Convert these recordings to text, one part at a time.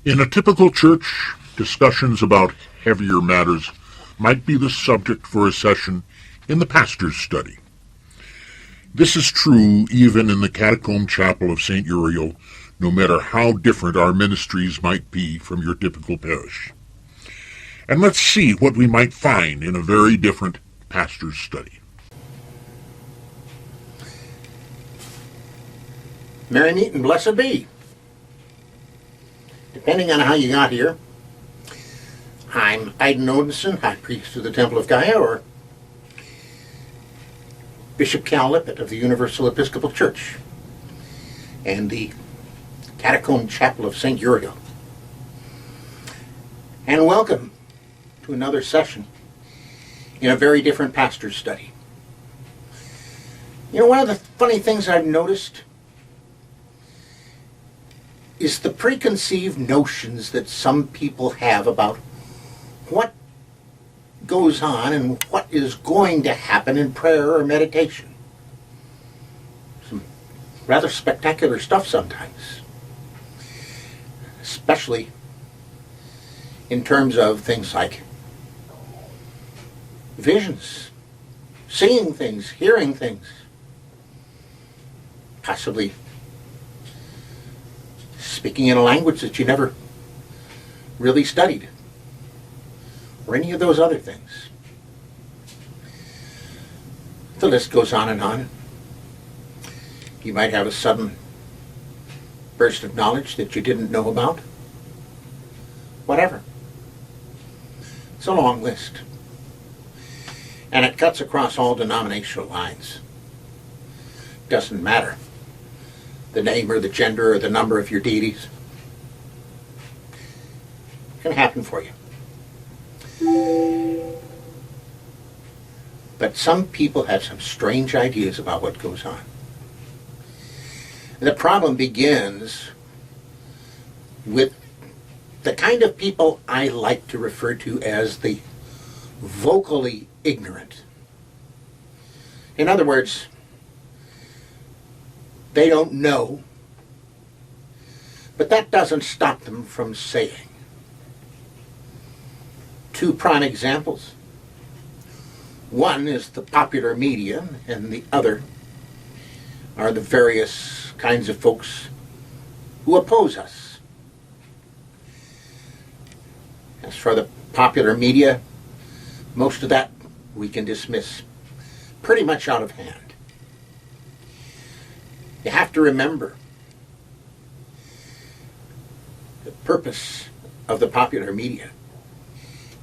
In a typical church, discussions about heavier matters might be the subject for a session in the pastor's study. This is true even in the catacomb chapel of St. Uriel, no matter how different our ministries might be from your typical parish. And let's see what we might find in a very different pastor's study. Merry meet and blessed be. Depending on how you got here, I'm Aiden Odinson, High Priest of the Temple of Gaia, or Bishop Cal Lippitt of the Universal Episcopal Church and the Catacomb Chapel of St. Uriel. And welcome to another session in a very different pastor's study. You know, one of the funny things I've noticed is the preconceived notions that some people have about what goes on and what is going to happen in prayer or meditation. Some rather spectacular stuff sometimes, especially in terms of things like visions, seeing things, hearing things, possibly speaking in a language that you never really studied, or any of those other things. The list goes on and on. You might have a sudden burst of knowledge that you didn't know about. Whatever. It's a long list. And it cuts across all denominational lines. Doesn't matter the name or the gender or the number of your deities. It can happen for you. But some people have some strange ideas about what goes on. And the problem begins with the kind of people I like to refer to as the vocally ignorant. In other words, they don't know, but that doesn't stop them from saying. Two prime examples. One is the popular media, and the other are the various kinds of folks who oppose us. As for the popular media, most of that we can dismiss pretty much out of hand. You have to remember the purpose of the popular media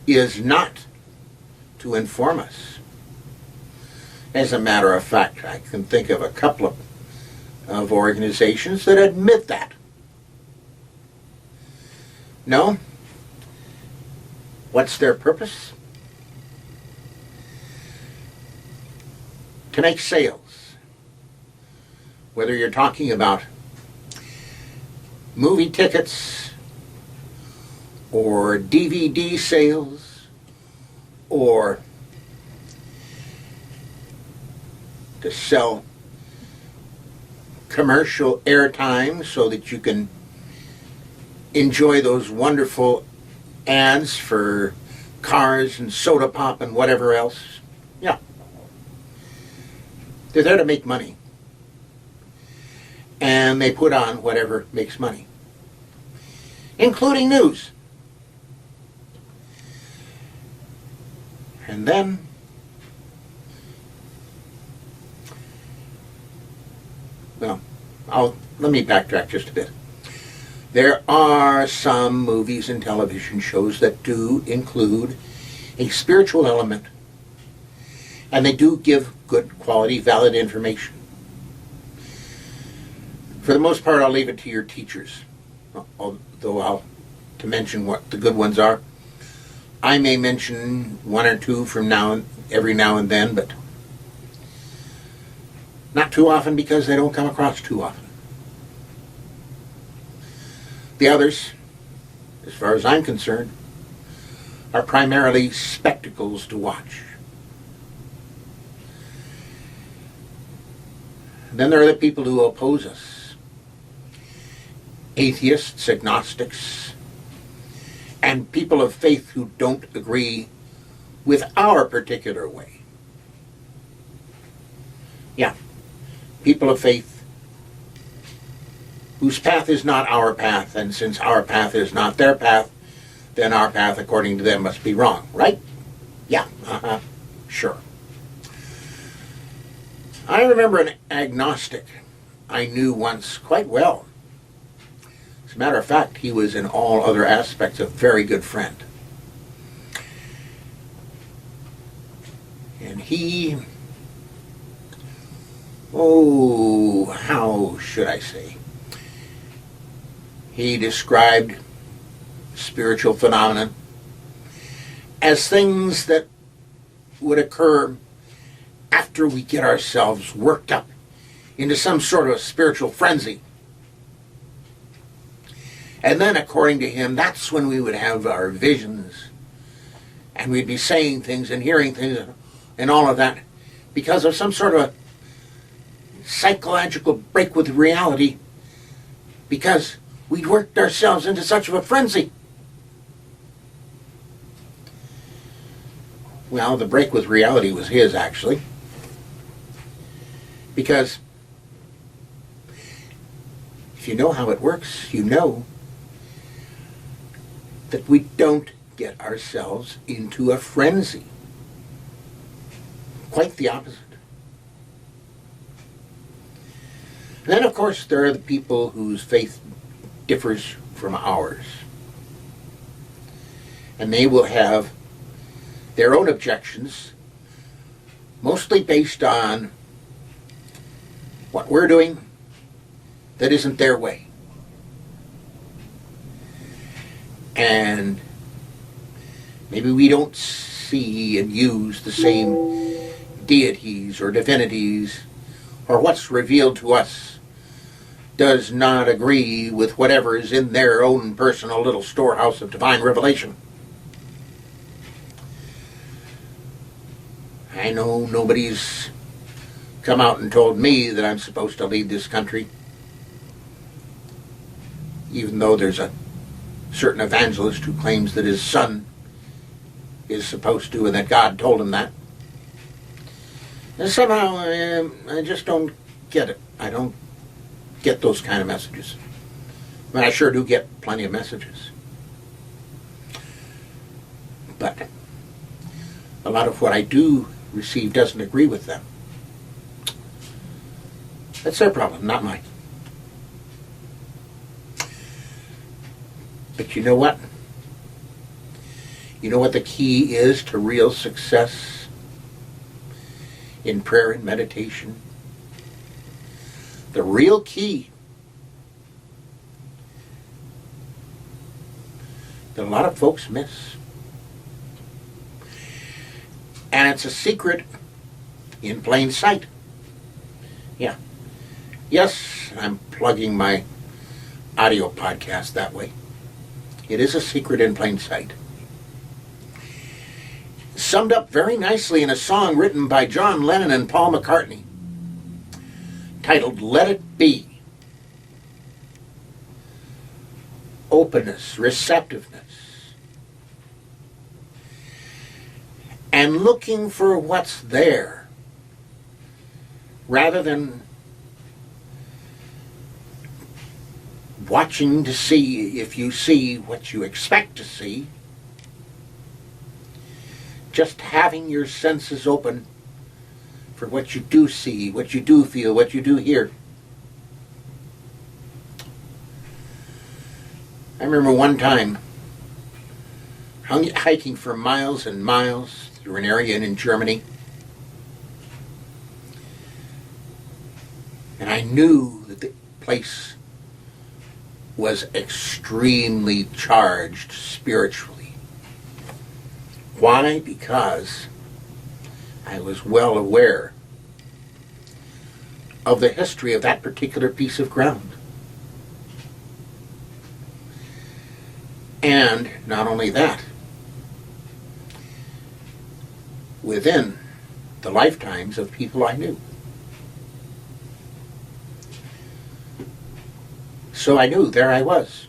is not to inform us. As a matter of fact, I can think of a couple of organizations that admit that. No? What's their purpose? To make sales. Whether you're talking about movie tickets or DVD sales or to sell commercial airtime so that you can enjoy those wonderful ads for cars and soda pop and whatever else. Yeah. They're there to make money. And they put on whatever makes money, including news. And then let me backtrack just a bit. There are some movies and television shows that do include a spiritual element, and they do give good quality, valid information. For the most part, I'll leave it to your teachers, although to mention what the good ones are. I may mention one or two from every now and then, but not too often because they don't come across too often. The others, as far as I'm concerned, are primarily spectacles to watch. Then there are the people who oppose us. Atheists, agnostics, and people of faith who don't agree with our particular way. Yeah, people of faith whose path is not our path, and since our path is not their path, then our path, according to them, must be wrong, right? Yeah, sure. I remember an agnostic I knew once quite well. As a matter of fact, he was in all other aspects a very good friend. And how should I say? He described spiritual phenomena as things that would occur after we get ourselves worked up into some sort of a spiritual frenzy. And then, according to him, that's when we would have our visions, and we'd be saying things and hearing things and all of that because of some sort of a psychological break with reality, because we'd worked ourselves into such of a frenzy. Well, the break with reality was his, actually. Because if you know how it works, you know that we don't get ourselves into a frenzy. Quite the opposite. And then, of course, there are the people whose faith differs from ours. And they will have their own objections, mostly based on what we're doing that isn't their way. And maybe we don't see and use the same deities or divinities, or what's revealed to us does not agree with whatever is in their own personal little storehouse of divine revelation. I know nobody's come out and told me that I'm supposed to lead this country, even though there's a certain evangelist who claims that his son is supposed to and that God told him that. And somehow I just don't get it. I don't get those kind of messages. I mean, I sure do get plenty of messages. But a lot of what I do receive doesn't agree with them. That's their problem, not mine. But you know what? You know what the key is to real success in prayer and meditation? The real key that a lot of folks miss. And it's a secret in plain sight. Yeah. Yes, I'm plugging my audio podcast that way. It is a secret in plain sight. Summed up very nicely in a song written by John Lennon and Paul McCartney, titled Let It Be. Openness, receptiveness, and looking for what's there, rather than watching to see if you see what you expect to see. Just having your senses open for what you do see, what you do feel, what you do hear. I remember one time hiking for miles and miles through an area in Germany, and I knew that the place was extremely charged spiritually. Why? Because I was well aware of the history of that particular piece of ground. And not only that, within the lifetimes of people I knew. So I knew there I was.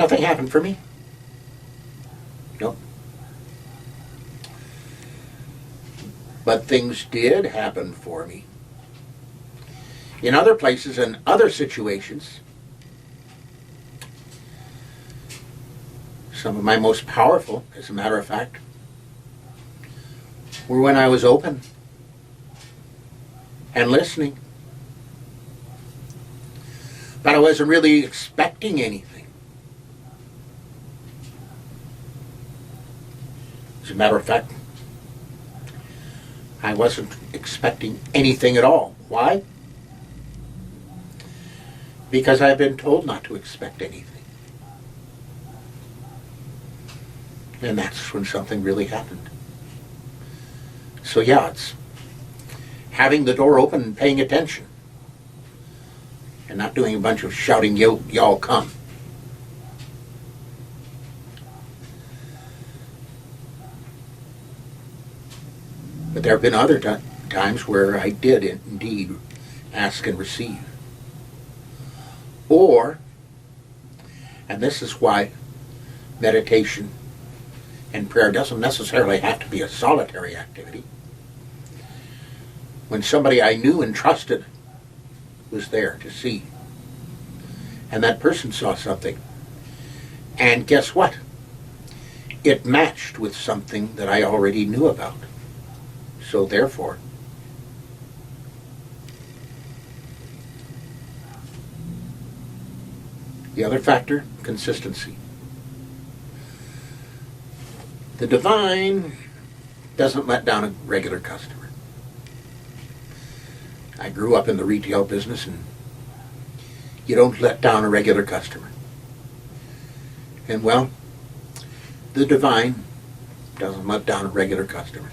Nothing happened for me. Nope. But things did happen for me. In other places and other situations, some of my most powerful, as a matter of fact, were when I was open and listening. But I wasn't really expecting anything. As a matter of fact, I wasn't expecting anything at all. Why? Because I've been told not to expect anything. And that's when something really happened. So yeah, it's having the door open and paying attention. And not doing a bunch of shouting, y'all come. But there have been other times where I did indeed ask and receive. Or, and this is why meditation and prayer doesn't necessarily have to be a solitary activity. When somebody I knew and trusted was there to see, and that person saw something, and guess what? It matched with something that I already knew about. So therefore, the other factor, consistency. The divine doesn't let down a regular customer. I grew up in the retail business, and you don't let down a regular customer. And well, the divine doesn't let down a regular customer.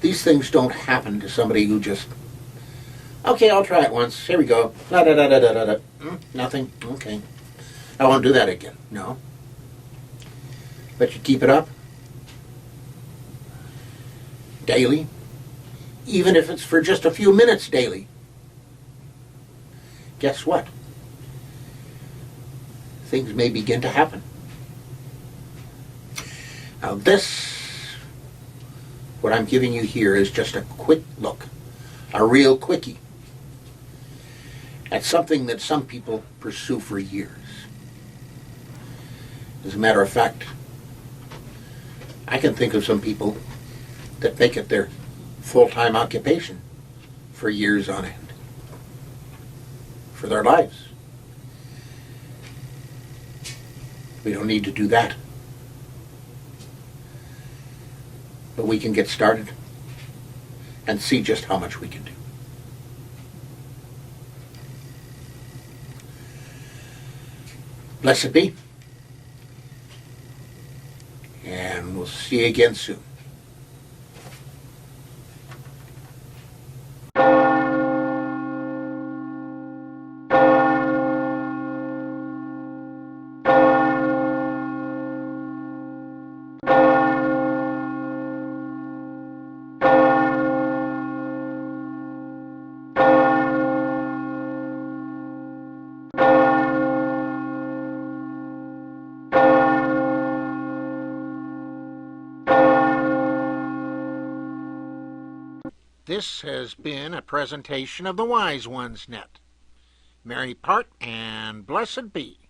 These things don't happen to somebody who just, okay, I'll try it once. Here we go. Da da da da da da. Nothing. Okay. I won't do that again. No. But you keep it up daily, even if it's for just a few minutes daily. Guess what? Things may begin to happen. Now this, what I'm giving you here, is just a quick look, a real quickie, at something that some people pursue for years. As a matter of fact, I can think of some people that make it their full-time occupation for years on end, for their lives. We don't need to do that. But we can get started and see just how much we can do. Blessed be. And we'll see you again soon. This has been a presentation of the Wise Ones Net. Merry part and blessed be.